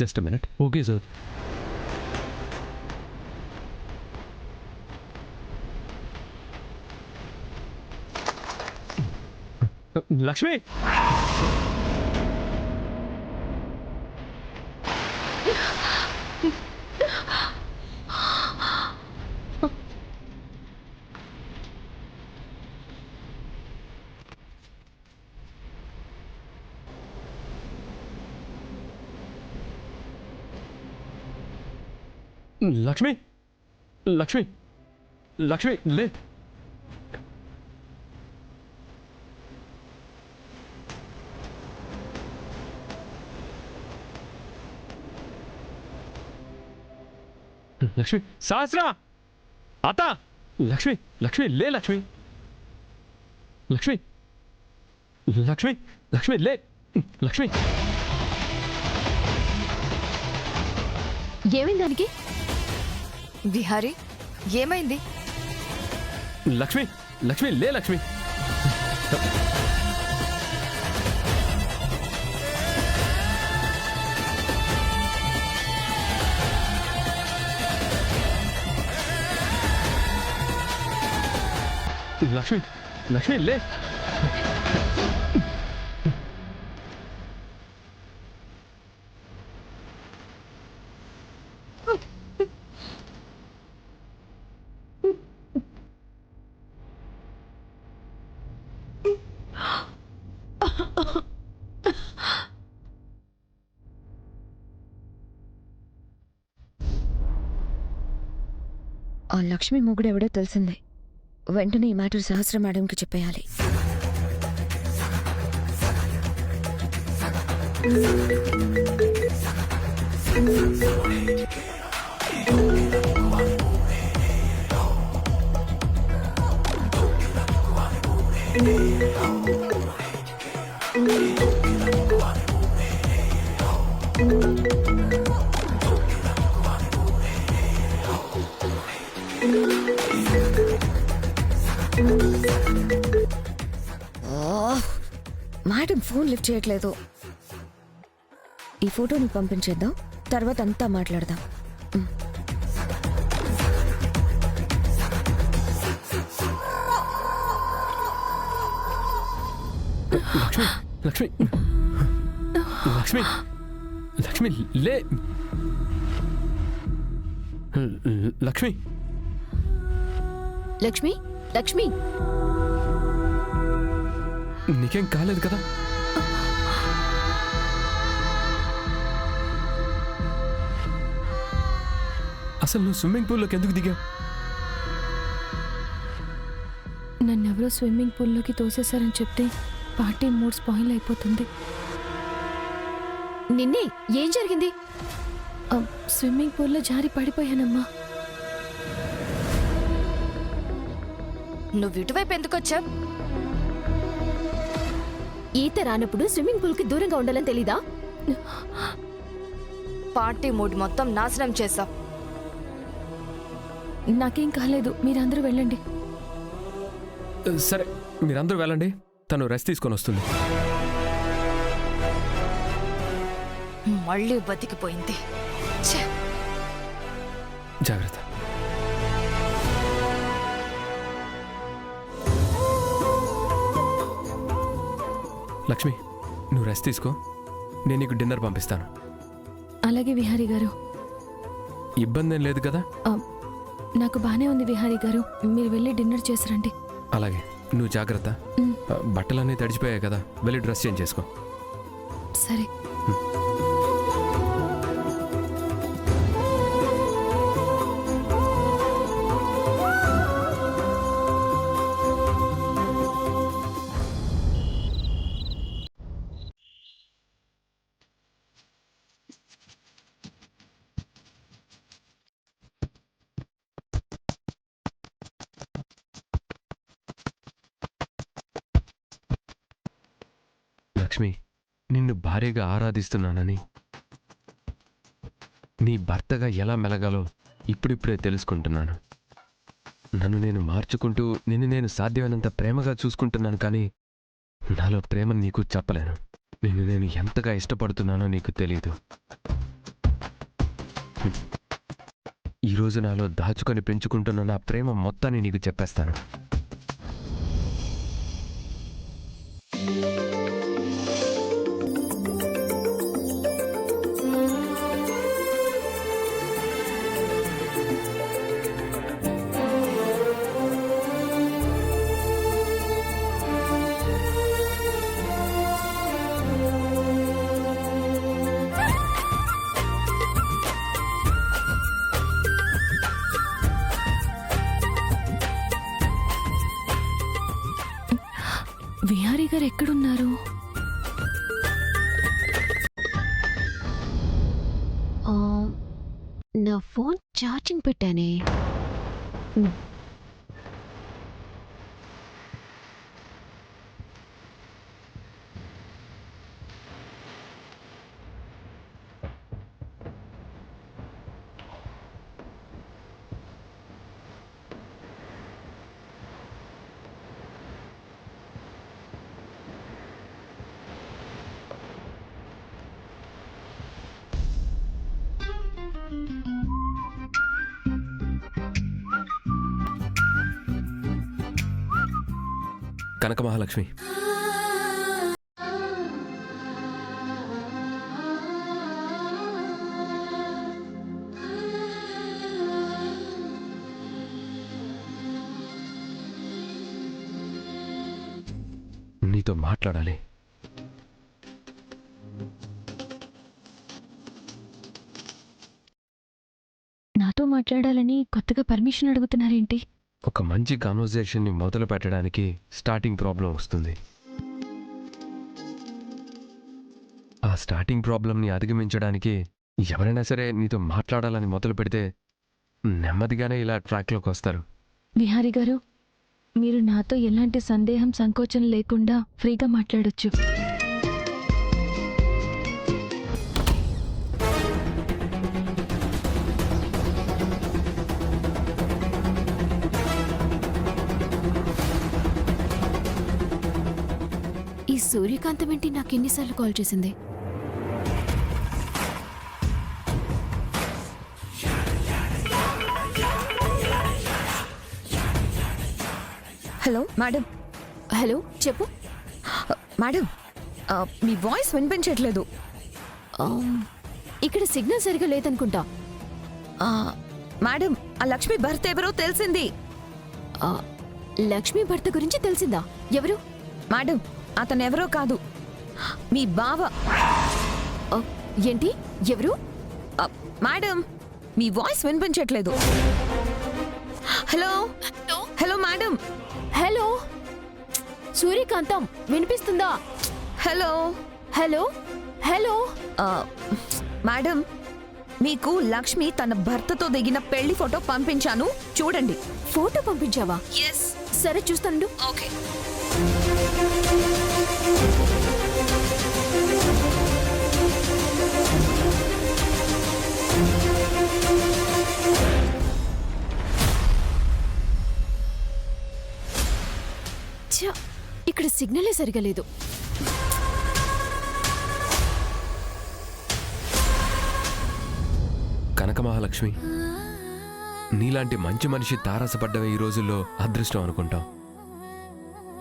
Just minute. Okay sir. Lakshmi, Lakshmi, Lakshmi, Lakshmi లే. లక్ష్మి, సహస్ర, అత, లక్ష్మి, లక్ష్మి లే. లక్ష్మి, లక్ష్మి, లక్ష్మి, లక్ష్మి లే. లక్ష్మి, ఏమైంది దానికి? విహారీ, ఏమైంది? లక్ష్మి, లక్ష్మి లే. లక్ష్మి, లక్ష్మి, లక్ష్మి లే. ఆ లక్ష్మి మొగుడు ఎవడో తెలిసిందే. వెంటనే ఈ మ్యాటర్ సహస్ర మేడంకి చెప్పేయాలి. మేడం ఫోన్ లిఫ్ట్ చేయట్లేదు. ఈ ఫోటోని పంపించేద్దాం, తర్వాత అంతా మాట్లాడదాం. లక్ష్మి, లక్ష్మి, లక్ష్మి లే. లక్ష్మి, లక్ష్మి, లక్ష్మి, నీకేం కాలేదు కదా? అసలు నువ్వు స్విమ్మింగ్ పూల్లోకి ఎందుకు దిగావు? నన్నెవరో స్విమ్మింగ్ పూల్లోకి తోసేశారని చెప్తే పార్టీ మూడ్ స్పాయిల్ అయిపోతుంది. నిన్నే ఏం జరిగింది? స్విమ్మింగ్ పూల్లో జారి పడిపోయానమ్మా. నువ్వు ఇటువైపు ఎందుకు వచ్చావు? ఈత రానప్పుడు స్విమ్మింగ్ పూల్కి దూరంగా ఉండాలని తెలీదా? పార్టీ మూడ్ మొత్తం నాశనం చేశావు. నాకేం కాలేదు, మీరందరూ వెళ్ళండి. సరే, మీరందరూ వెళ్ళండి. తను రెస్ట్ తీసుకొని వస్తుంది. మళ్ళీ బతికిపోయింది. జాగ్రత్త. లక్ష్మి, నువ్వు రెస్ట్ తీసుకో. నేను నీకు డిన్నర్ పంపిస్తాను. అలాగే విహారీ గారు. ఇబ్బంది ఏం లేదు కదా? నాకు బానే ఉంది విహారీ గారు, మీరు వెళ్ళి డిన్నర్ చేసిరండి. అలాగే, నువ్వు జాగ్రత్త. బట్టలన్నీ తడిచిపోయాయి కదా, వెళ్ళి డ్రెస్ చేంజ్ చేసుకో. సరే. లక్ష్మి, నిన్ను భార్యగా ఆరాధిస్తున్నానని, నీ భర్తగా ఎలా మెలగాలో ఇప్పుడిప్పుడే తెలుసుకుంటున్నాను. నన్ను నేను మార్చుకుంటూ నిన్ను నేను సాధ్యమైనంత ప్రేమగా చూసుకుంటున్నాను, కానీ నాలో ప్రేమను నీకు చెప్పలేను. నిన్ను నేను ఎంతగా ఇష్టపడుతున్నానో నీకు తెలీదు. ఈరోజు నాలో దాచుకొని పెంచుకుంటున్న నా ప్రేమ మొత్తాన్ని నీకు చెప్పేస్తాను. విహారీ గారు ఎక్కడున్నారు? నా ఫోన్ ఛార్జింగ్ పెట్టానే. కనక మహాలక్ష్మి, నీతో మాట్లాడాలి. నాతో మాట్లాడాలని కొత్తగా పర్మిషన్ అడుగుతున్నారేంటి? ఒక మంచి కాన్వర్జేషన్ని మొదలు పెట్టడానికి స్టార్టింగ్ ప్రాబ్లం వస్తుంది. ఆ స్టార్టింగ్ ప్రాబ్లంని అధిగమించడానికి ఎవరైనా సరే నీతో మాట్లాడాలని మొదలు పెడితే నెమ్మదిగానే ఇలా ట్రాక్లోకి వస్తారు. విహారీ గారు, మీరు నాతో ఎలాంటి సందేహం సంకోచం లేకుండా ఫ్రీగా మాట్లాడొచ్చు. ఈ సూర్యకాంతం ఏంటి నాకు ఎన్నిసార్లు కాల్ చేసింది? Hello madam. హలో, చెప్పు. మేడం, మీ వాయిస్ వినిపించట్లేదు. ఇక్కడ సిగ్నల్ సరిగా లేదనుకుంటా. మేడం, ఆ లక్ష్మి భర్త ఎవరో తెలిసింది. ఆ, లక్ష్మి భర్త గురించి తెలిసిందా? ఎవరు? మేడం, అతనెవరో కాదు, మీ బావ. ఏంటి? ఎవరు? మేడం, మీ వాయిస్ వినిపించట్లేదు. Hello hello madam. హలో సూర్యకాంతం, వినిపిస్తుందా? Hello hello hello. మేడం, మీకు లక్ష్మి తన భర్తతో దిగిన పెళ్లి ఫోటో పంపించాను, చూడండి. ఫోటో పంపించావా? ఎస్. సరే, చూస్తాను. ఓకే. ఛ, ఇక్కడ సిగ్నలే సరిగా లేదు. కనక మహాలక్ష్మి, నీలాంటి మంచి మనిషి తారసపడ్డవే ఈ రోజుల్లో అదృష్టం అనుకుంటాం.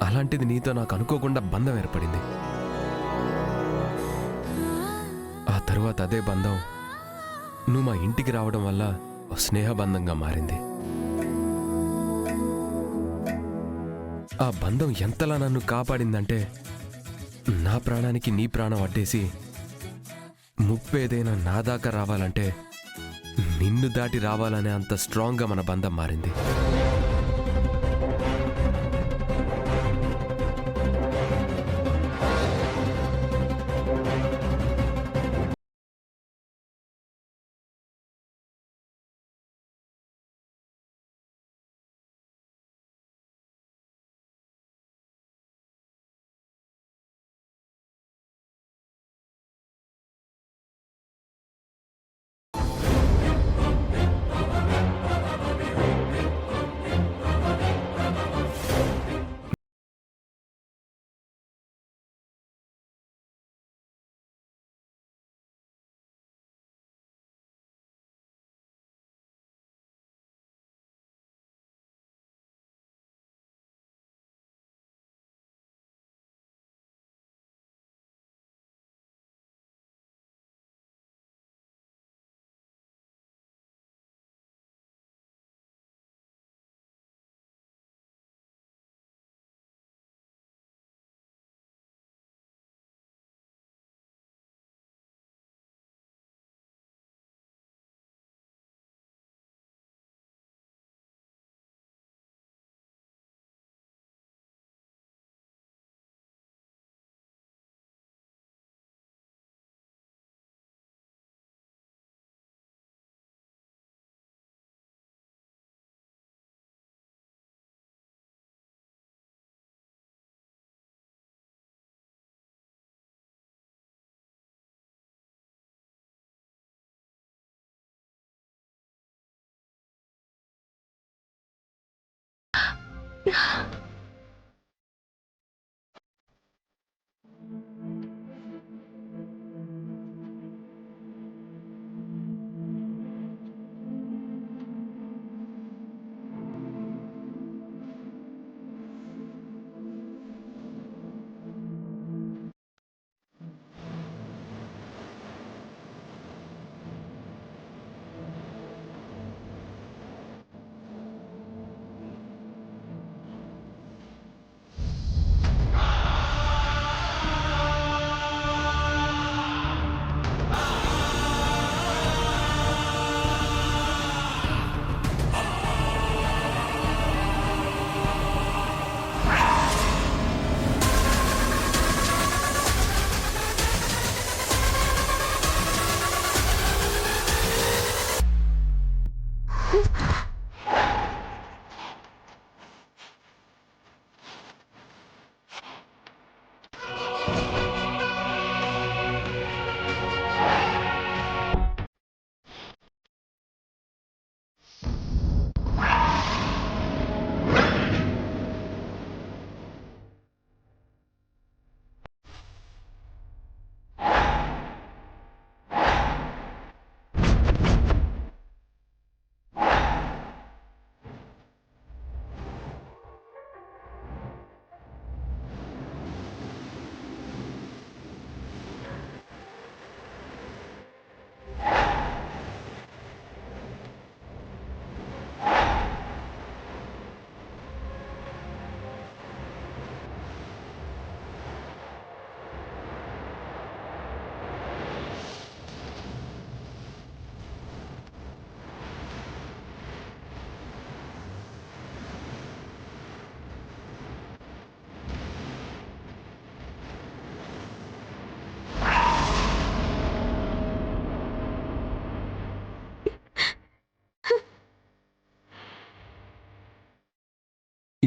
అలాంటిది నీతో నాకు అనుకోకుండా బంధం ఏర్పడింది. ఆ తరువాత అదే బంధం నువ్వు మా ఇంటికి రావడం వల్ల ఓ స్నేహబంధంగా మారింది. ఆ బంధం ఎంతలా నన్ను కాపాడిందంటే, నా ప్రాణానికి నీ ప్రాణం అడ్డేసి ముప్పేదైనా నా దాకా రావాలంటే నిన్ను దాటి రావాలనే అంత స్ట్రాంగ్గా మన బంధం మారింది.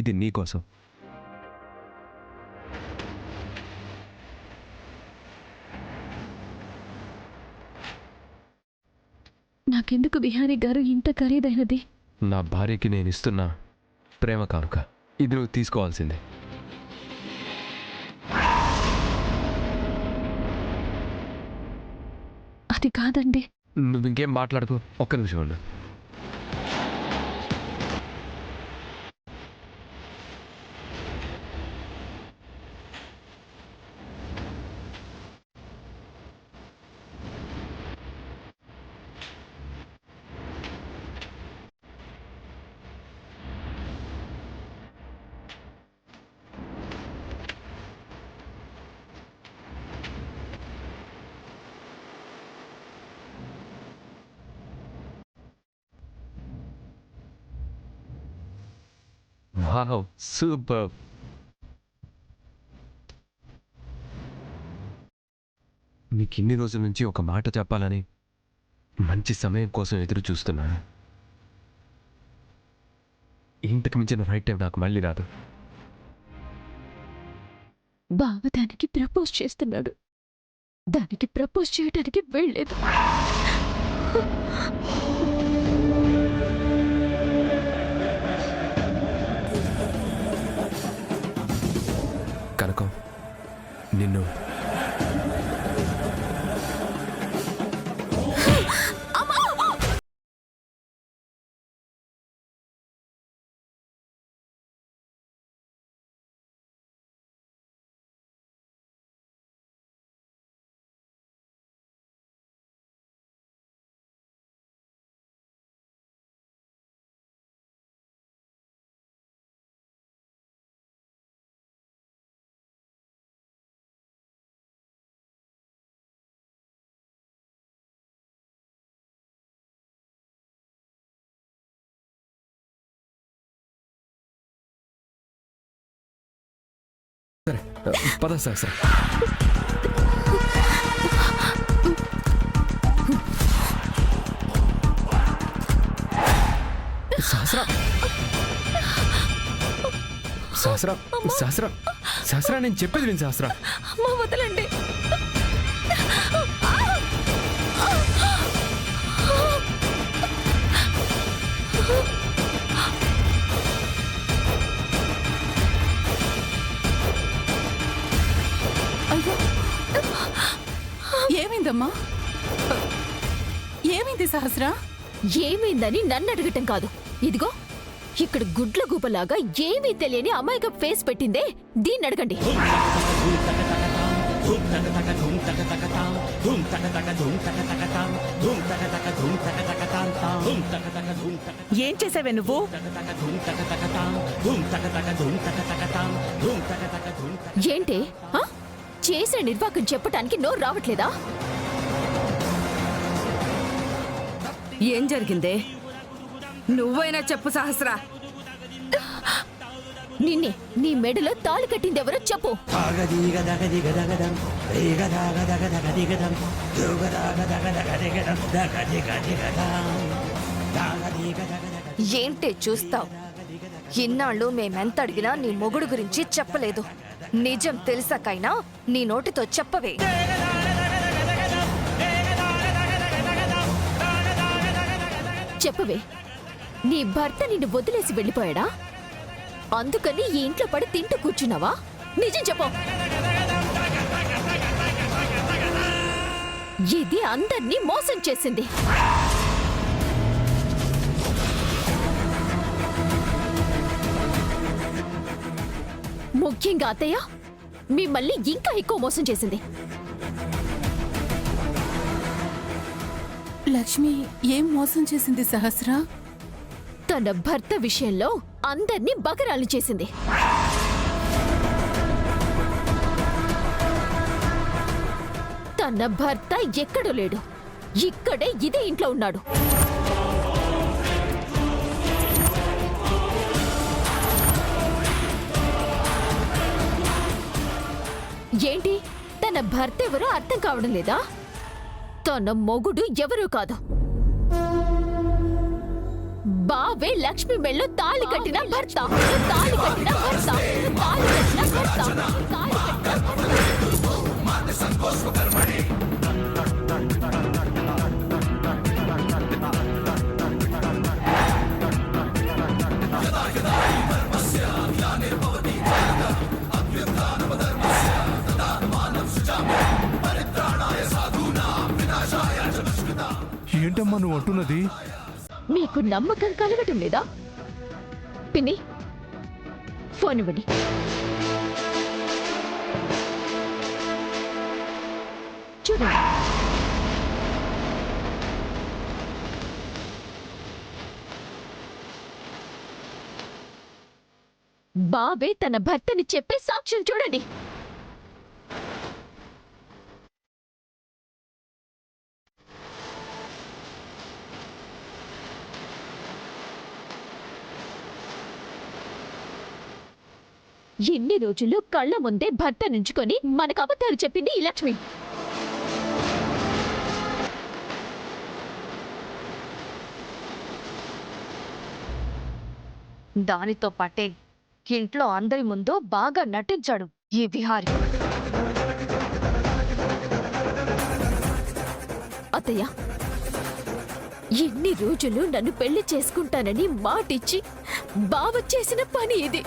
ఇది నీకోసం. నాకెందుకు బిహారీ గారు ఇంత ఖరీదైనది? నా భార్యకి నేను ఇస్తున్న ప్రేమ కానుక. ఇది నువ్వు తీసుకోవాల్సిందే. అది కాదండి. నువ్వు ఇంకేం మాట్లాడుకో, ఒక్క నిమిషం ఉండు. Wow, super. మీకు ఇన్ని రోజుల నుంచి ఒక మాట చెప్పాలని మంచి సమయం కోసం ఎదురు చూస్తున్నాను. ఇంతకు మించిన రైట్ టైం నాకు మళ్ళీ రాదు. బావ దానికి ప్రపోజ్ చేస్తున్నాడు. దానికి ప్రపోజ్ చేయడానికి వెళ్ళలేదు. కనకం, నిన్ను సరే పద సహస్ర. సహస్ర సహస్ర సహస్ర సహస్ర నేను చెప్పేది విను సహస్ర. అమ్మా వదలండి. ఏమైందమ్మా? ఏమైంది సహస్ర? ఏమైందని నన్ను అడగటం కాదు. ఇదిగో ఇక్కడ గుడ్ల గుబలాగా ఏమీ తెలియని అమాయక ఫేస్ పెట్టిందే, దీన్ని అడగండి. ఏం చేసావే నువ్వు? ఏంటి ఆ? చేసిన నిర్వాకం చెప్పటానికి నోరు రావట్లేదా? ఏం జరిగిందే? నువ్వైనా చెప్పు సహస్ర. నిన్నే నీ మెడలో తాళి కట్టిందెవరో చెప్పు. ఏంటే చూస్తావు? ఇన్నాళ్ళు మేమెంత అడిగినా నీ మొగుడు గురించి చెప్పలేదు. నిజం తెలిసాకైనా నీ నోటితో చెప్పవే. చెప్పవే, నీ భర్త నిన్ను వదిలేసి వెళ్ళిపోయాడా? అందుకని ఈ ఇంట్లో పడి తింటూ కూర్చున్నావా? నిజం చెప్పు. ఇది అందర్నీ మోసం చేసింది. ముఖ్యంగా అత్తయ్య మిమ్మల్ని ఇంకా ఎక్కువ మోసం చేసింది. లక్ష్మి ఏం మోసం చేసింది సహస్ర? తన భర్త విషయంలో అందర్నీ బకరాలు చేసింది. తన భర్త ఎక్కడో లేడు, ఇక్కడే ఇదే ఇంట్లో ఉన్నాడు. ఏంటి తన భర్త ఎవరో అర్థం కావడం లేదా? తన మొగుడు ఎవరూ కాదు, బావే లక్ష్మి మెళ్ళో తాళి కట్టిన భర్త. తాళి కట్టిన భర్త. తాళి కట్టిన భర్త. తాళి కట్టిన ఏంటమ్మా నువ్వు అంటున్నది? మీకు నమ్మకం కలగటం లేదా? పిన్ని ఫోన్ ఇవ్వండి. చూడండి. బాబే తన భర్తని చెప్పే సాక్ష్యం చూడండి. ఎన్ని రోజులు కళ్ళ ముందే భర్త నుంచుకొని మనకు అబద్ధాలు చెప్పింది ఈ లక్ష్మి. దానితో పాటే ఇంట్లో అందరి ముందు బాగా నటించాడు ఈ విహారి. అత్తయ్య, ఎన్ని రోజులు నన్ను పెళ్లి చేసుకుంటానని మాటిచ్చి బావ చేసిన పని ఇది.